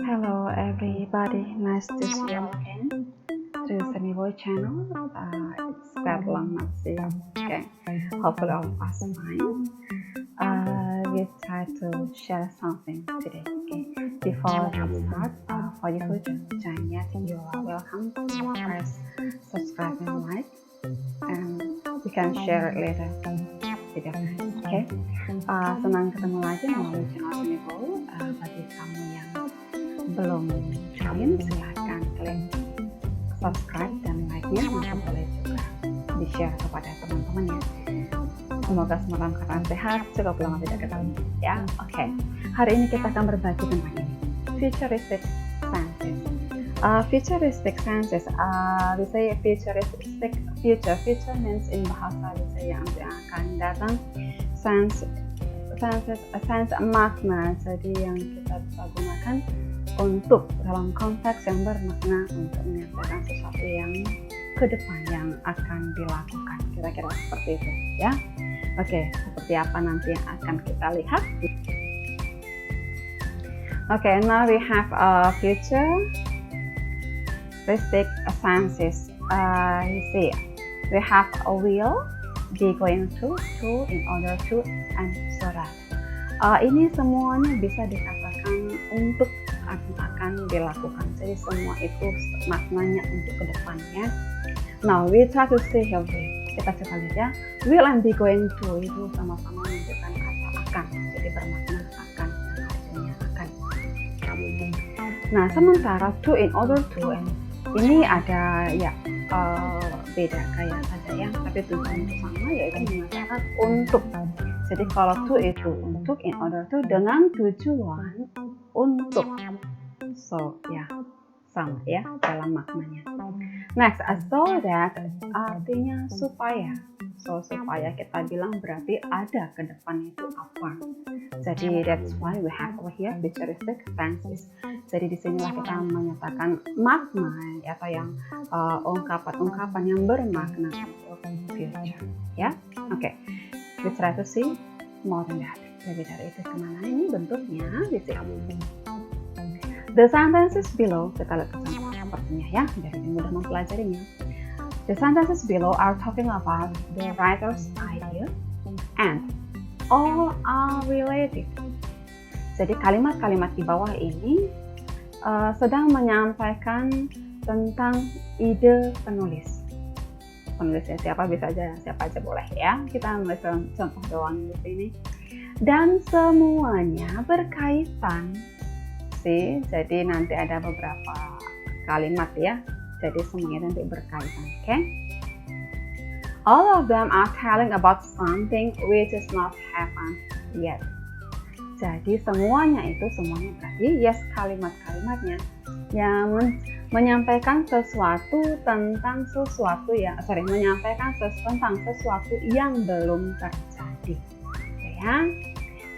Hello everybody, nice to see you again through Sunny Boy channel. It's quite long not see. Okay, hopefully all of us fine. We try to share something today. Okay, before we start, for you who just joined yet, you are welcome to press subscribe and like, and we can share it later video. Okay, senang ketemu lagi melalui channel Sunny Boy. Bagi kamu yang belum join, silahkan klik subscribe dan like-nya, maka boleh juga di-share kepada teman-teman ya. Semoga semalam kalian sehat, cukup lama tidak ketemu ya. Oke, hari ini kita akan berbagi tentang ini, futuristic senses. Futuristic senses, we say futuristic, future means in bahasa yang akan datang, sense makna, jadi yang kita bisa gunakan untuk dalam konteks yang bermakna untuk menyatakan sesuatu yang ke depan yang akan dilakukan, kira-kira seperti itu ya. Oke, seperti apa nanti yang akan kita lihat. Oke, now we have a futuristic senses. You see, we have a will, be going to, in order to, and so that. Ini semuanya bisa dikatakan untuk akan dilakukan, jadi semua itu maknanya untuk kedepannya. Now we try to say here, kita coba lihat ya, will and be going to itu sama-sama menunjukkan kata akan, jadi bermakna akan, yang artinya akan. Nah, sementara to, in order to, and ini ada ya beda kayak saja ya, tapi tujuannya sama, yaitu mengatakan untuk. Jadi kalau to itu untuk, in order to dengan tujuan untuk, so ya sama ya dalam maknanya. Next, so that artinya supaya, so supaya kita bilang berarti ada ke depan itu apa. Jadi that's why we have over here futuristic senses. Jadi disinilah kita menyatakan makna atau yang ungkapan yang bermakna untuk future ya. Oke. We try to see more than that. Lebih dari itu kemana ini bentuknya di sini. The sentences below, kita lihat sepertinya ya, biar lebih mudah mempelajarinya. The sentences below are talking about the writer's idea and all are related. Jadi kalimat-kalimat di bawah ini sedang menyampaikan tentang ide penulis. Penulisnya siapa, bisa aja siapa aja boleh ya, kita nulis contoh doang di sini, dan semuanya berkaitan sih. Jadi nanti ada beberapa kalimat ya, jadi semuanya nanti berkaitan. Okay? All of them are telling about something which is not happened yet. Jadi semuanya berarti yes, kalimat-kalimatnya yang menyampaikan sesuatu tentang sesuatu ya, menyampaikan tentang sesuatu yang belum terjadi. Okay, ya.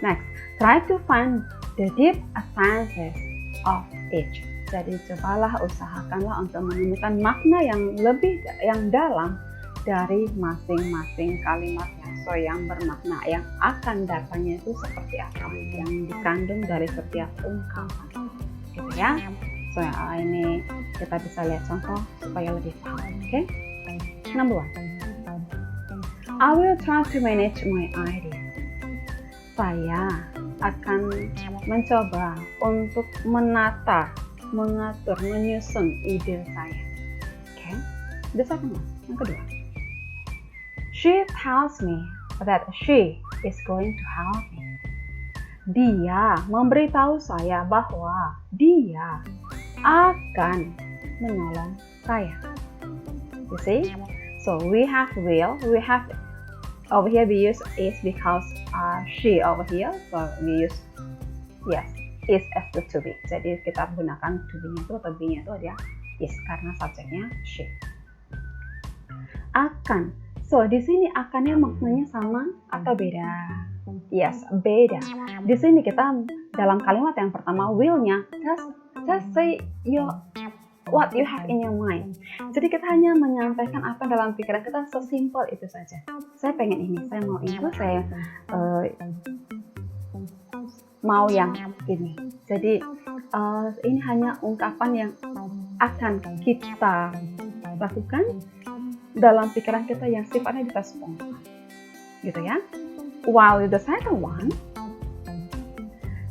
Next, try to find the deep senses of each. Jadi usahakanlah untuk menemukan makna yang dalam dari masing-masing kalimatnya. So yang bermakna yang akan datangnya itu seperti apa, yang dikandung dari setiap ungkapan, gitu ya. So ini kita bisa lihat contoh supaya lebih paham. Okay? Number 1. I will try to manage my idea. Saya akan mencoba untuk mengatur, menyusun ide saya. Okay? The second one, yang kedua. She tells me that she is going to help me. Dia memberitahu saya bahwa dia akan menolong saya. You see? So we have will, we have over here we use is because she over here, so we use yes, is as the to be. Jadi kita gunakan to be-nya itu atau be-nya itu dia is karena subjeknya she. Akan. So di sini akannya maknanya sama atau beda? Yes, beda. Di sini kita dalam kalimat yang pertama will-nya just say what you have in your mind. Jadi kita hanya menyampaikan apa dalam pikiran kita, sesimpel itu saja. Saya pengen ini, saya mau itu, saya mau yang ini. Jadi ini hanya ungkapan yang akan kita lakukan dalam pikiran kita yang sifatnya bisa spontan, gitu ya. While the second one,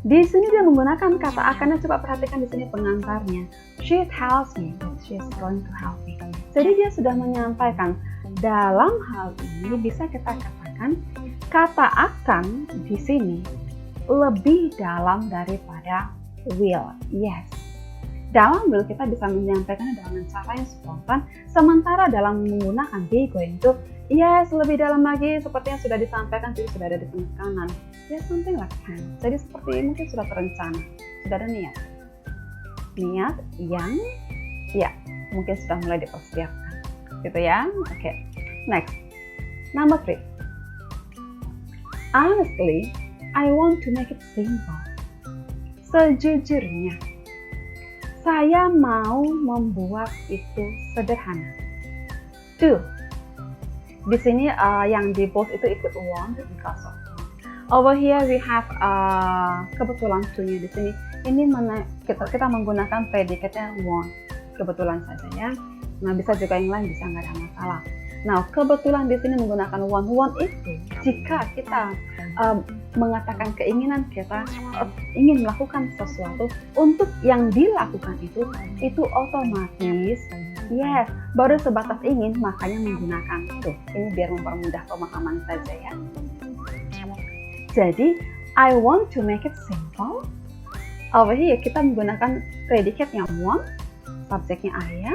di sini dia menggunakan kata akan. Coba perhatikan di sini pengantarnya. She tells me that she is going to help me. Jadi dia sudah menyampaikan. Dalam hal ini bisa kita katakan kata akan di sini lebih dalam daripada will. Yes. Dalam will kita bisa menyampaikan dengan cara yang spontan, sementara dalam menggunakan be going to, yes, lebih dalam lagi seperti yang sudah disampaikan, jadi sudah ada di penekanan. Ya, something like that. Jadi seperti ini mungkin sudah terencana, sudah ada niat yang ya mungkin sudah mulai dipersiapkan, gitu ya. Oke. Next, number 3. Honestly, I want to make it simple. Sejujurnya, saya mau membuat itu sederhana. 2. Di sini yang di bold itu ikut want because of. Over here we have kebetulan to-nya di sini. Ini kita menggunakan predikatnya want. Kebetulan saja ya. Nah, bisa juga yang lain, bisa nggak ada masalah. Nah, kebetulan di sini menggunakan want. Want itu jika kita mengatakan keinginan kita ingin melakukan sesuatu untuk yang dilakukan itu otomatis yes, baru sebatas ingin, makanya menggunakan to. Ini biar mempermudah pemahaman saja ya. Jadi I want to make it simple. Over here kita menggunakan predikatnya want, subjeknya I.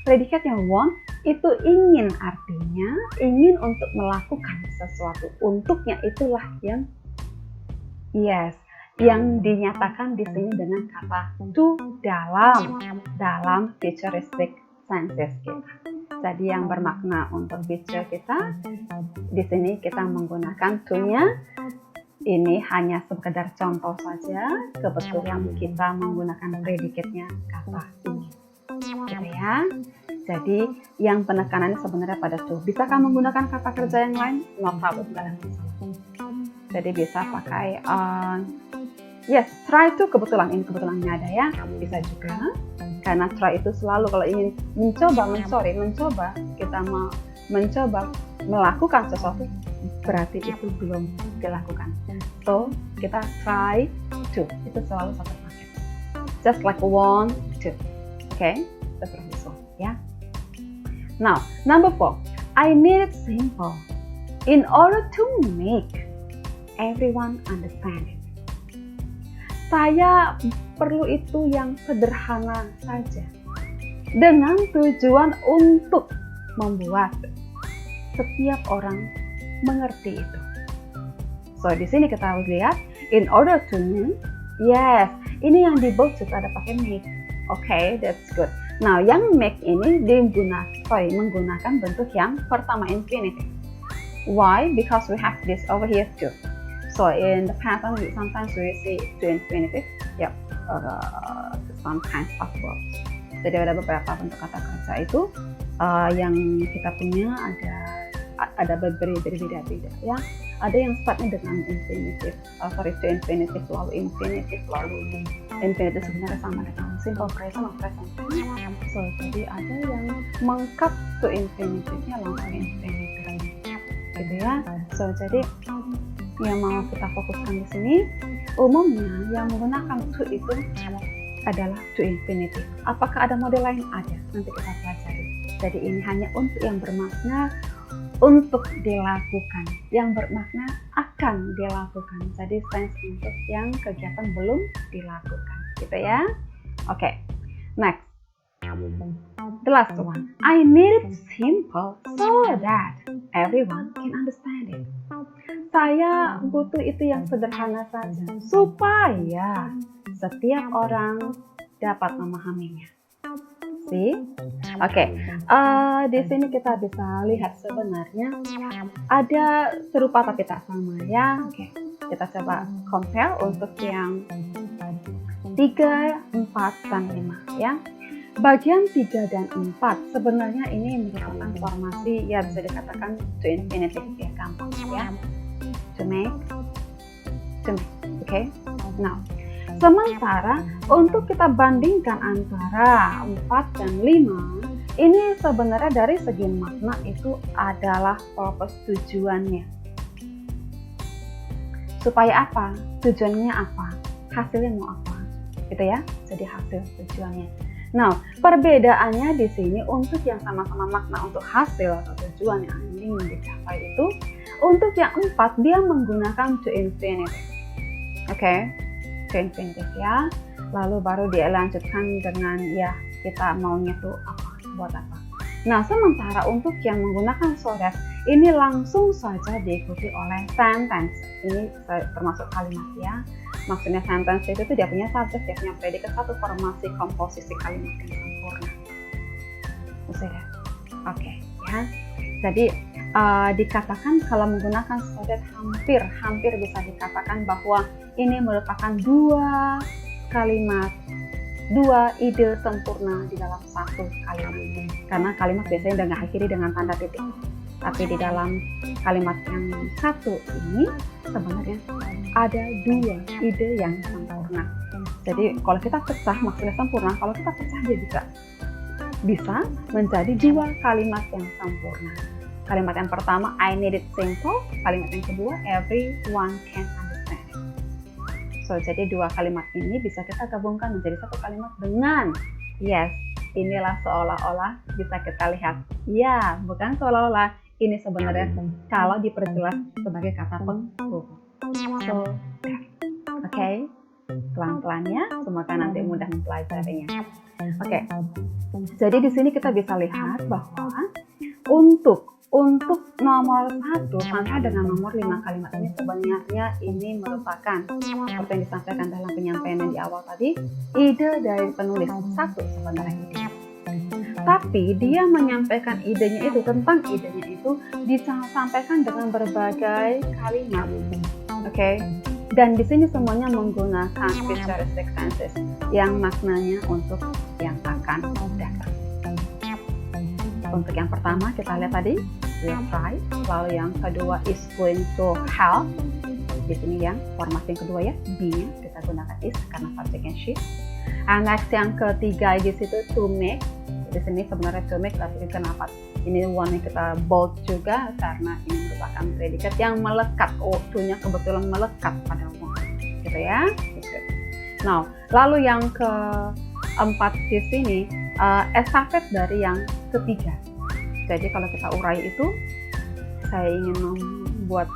Predikatnya want itu ingin, artinya ingin untuk melakukan sesuatu. Untuknya itulah yang yes, yang dinyatakan di sini dengan kata to dalam futuristic senses kita. Jadi yang bermakna untuk future kita di sini kita menggunakan to-nya. Ini hanya sekedar contoh saja. Kebetulan kita menggunakan predikatnya kata ingin. Gitu ya. Jadi yang penekanannya sebenarnya pada to. Bisakah menggunakan kata kerja yang lain? No problem, nggak ada masalah. Jadi bisa pakai yes, try to, kebetulan ini kebetulannya ada ya. Bisa juga. Karena try itu selalu kalau ingin mencoba kita mau mencoba melakukan sesuatu berarti itu belum dilakukan. So kita try to, itu selalu satu paket. Just like want to. Okay, seperti itu ya. Now, number 4, I need it simple in order to make everyone understand it. Saya perlu itu yang sederhana saja dengan tujuan untuk membuat setiap orang mengerti itu. So di sini kita harus lihat in order to-nya, yes, ini yang di bold juga ada pakai make. Okay, that's good. Nah, yang make ini menggunakan bentuk yang pertama infinitive. Why? Because we have this over here too. So in the pattern, sometimes we see to infinitive. Yep, some kinds of verbs. Jadi ada beberapa bentuk kata kerja itu yang kita punya ada berbeda-beda ya. Ada yang startnya dengan infinitive, to infinitive lalu infinitive lalu infinitive sebenarnya sama dengan simple present atau present. So jadi ada yang mengcut to infinitive-nya langsung infinitive, gitu ya. So jadi yang mau kita fokuskan di sini umumnya yang menggunakan to itu adalah to infinitive. Apakah ada model lain? Ada, nanti kita pelajari. Jadi ini hanya untuk yang bermakna untuk dilakukan, yang bermakna akan dilakukan. Jadi tense untuk yang kegiatan belum dilakukan, gitu ya. Oke, next. The last one. I need it simple so that everyone can understand it. Saya butuh itu yang sederhana saja supaya setiap orang dapat memahaminya. See? Oke, di sini kita bisa lihat sebenarnya ada serupa tapi tak sama ya. Oke, kita coba compare untuk yang 3, 4, dan 5 ya. Bagian 3 dan 4 sebenarnya ini merupakan formasi ya bisa dikatakan to infinitive ya, gampang ya. To make. Okay. Now, Sementara untuk kita bandingkan antara 4 dan 5, ini sebenarnya dari segi makna itu adalah purpose, tujuannya. Supaya apa? Tujuannya apa? Hasilnya mau apa? Gitu ya. Jadi hasil tujuannya. Nah, perbedaannya di sini untuk yang sama-sama makna untuk hasil atau tujuan yang ingin dicapai itu, untuk yang 4 dia menggunakan to infinitive. Oke, to infinitive ya. Lalu baru dia lanjutkan dengan ya kita maunya tuh apa, buat apa. Nah, sementara untuk yang menggunakan so that, ini langsung saja diikuti oleh sentence. Ini termasuk kalimat ya. Maksudnya sentence itu dia punya subjek, dia punya predikat, satu formasi komposisi kalimat yang sempurna. Sudah. Oke, ya. Jadi dikatakan kalau menggunakan so that hampir bisa dikatakan bahwa ini merupakan dua kalimat, dua ide sempurna di dalam satu kalimat. Karena kalimat biasanya dengan akhiri dengan tanda titik. Tapi di dalam kalimat yang satu ini sebenarnya ada dua ide yang sempurna. Jadi kalau kita pecah maksudnya sempurna, kalau kita pecah dia bisa menjadi dua kalimat yang sempurna. Kalimat yang pertama, I need it simple. Kalimat yang kedua, everyone can understand it. So, jadi dua kalimat ini bisa kita gabungkan menjadi satu kalimat dengan yes. Inilah seolah-olah bisa kita lihat. Ya, bukan seolah-olah. Ini sebenarnya kalau diperjelas sebagai kata penghubung. So, okay. Pelan-pelannya, semoga nanti mudah mempelajarinya. Oke. Jadi di sini kita bisa lihat bahwa untuk nomor 1 sampai dengan nomor 5 kalimat ini sebenarnya ini merupakan seperti yang disampaikan dalam penyampaian yang di awal tadi, ide dari penulis satu sebenarnya ide. Tapi dia menyampaikan idenya itu, tentang idenya itu disampaikan dengan berbagai kalimat. Oke. Dan di sini semuanya menggunakan futuristic tenses yang maknanya untuk yang akan datang. Untuk yang pertama kita lihat tadi will try, lalu yang kedua is going to help. Di sini yang formasi yang kedua ya, be-nya kita gunakan is karena subjeknya she. And next yang ketiga di situ to make. Di sini sebenarnya to make, tapi kenapa ini warna kita bold juga karena ini merupakan predikat yang melekat. To-nya kebetulan melekat pada one, gitu ya. Nah, lalu yang keempat di sini estafet dari yang ketiga. Jadi kalau kita urai itu, saya ingin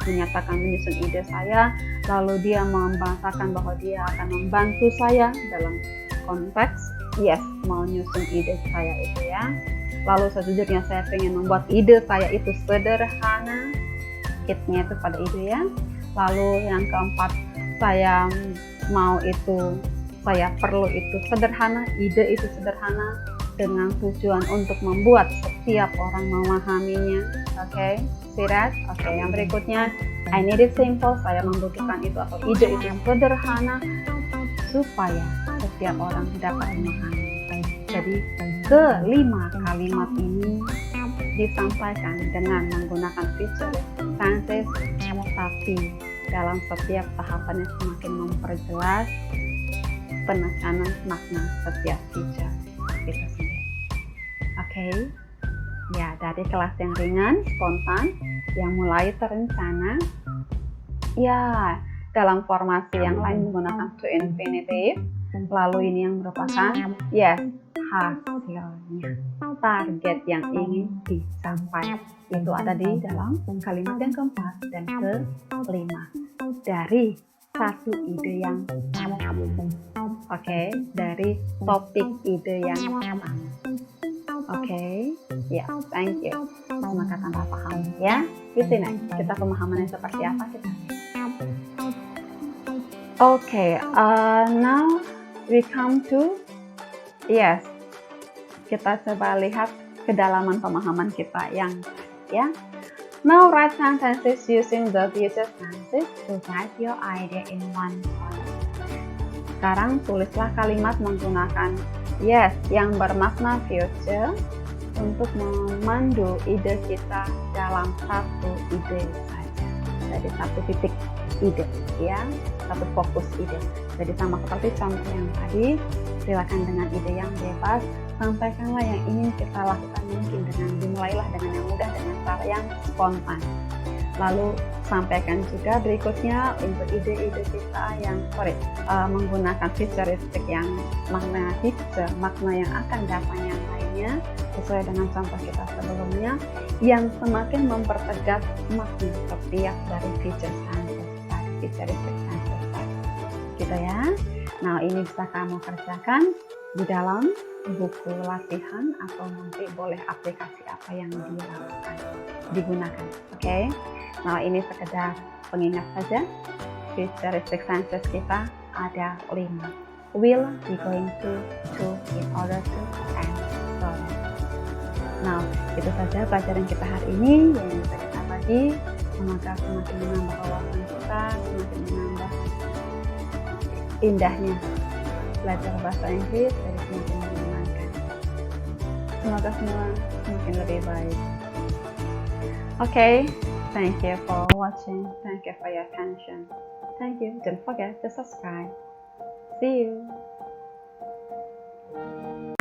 menyatakan menyusun ide saya, lalu dia membahasakan bahwa dia akan membantu saya dalam konteks yes, mau nyusun ide saya itu ya. Lalu sejujurnya saya ingin membuat ide saya itu sederhana, hitnya itu pada ide ya. Lalu yang keempat, saya perlu itu sederhana, ide itu sederhana dengan tujuan untuk membuat setiap orang memahaminya. Oke, see that? Oke, yang berikutnya, I need it simple, saya membutuhkan itu atau ide itu sederhana supaya setiap orang dapat memahami. Jadi, kelima kalimat ini disampaikan dengan menggunakan futuristic tenses, tapi dalam setiap tahapannya semakin memperjelas penekanan makna setiap feature itu sendiri. Oke, ya dari kelas yang ringan, spontan, yang mulai terencana, ya dalam formasi yang lain menggunakan to infinitive, lalu ini yang merupakan yes, hasilnya, target yang ingin dicapai itu ada di dalam kalimat yang keempat dan kelima dari satu ide yang sama. Oke, dari topik ide yang sama. Oke, ya, thank you. Semoga tambah paham ya. Di sini kita pemahamannya seperti apa kita. Oke, now we come to yes. Kita coba lihat kedalaman pemahaman kita yang ya. Now write sentences using the future tenses to guide your idea in one point. Sekarang tulislah kalimat menggunakan yes yang bermakna future untuk memandu ide kita dalam satu ide saja. berada di satu titik ide, ya, satu fokus ide. Jadi sama seperti contoh yang tadi, silakan dengan ide yang bebas, sampaikanlah yang ingin kita lakukan mungkin dimulailah dengan yang mudah, dengan cara yang spontan. Lalu sampaikan juga berikutnya untuk ide-ide kita yang menggunakan futuristik yang makna future, makna yang akan datang yang lainnya sesuai dengan contoh kita sebelumnya yang semakin mempertegas makna setiap dari futuristic sciences gitu ya. Nah, ini bisa kamu kerjakan di dalam buku latihan atau nanti boleh aplikasi apa yang digunakan. Oke. Nah, ini sekedar pengingat saja. Futuristic sciences kita ada 5. Will, be going to, in order to, and so on. Nah, itu saja pelajaran kita hari ini yang bisa kita bagi. Semoga semakin menambah wawasan kita, semakin menambah indahnya belajar bahasa Inggris, jadi semakin menyenangkan. Semoga semua semakin lebih baik. Okay, thank you for watching. Thank you for your attention. Thank you. Don't forget to subscribe. See you.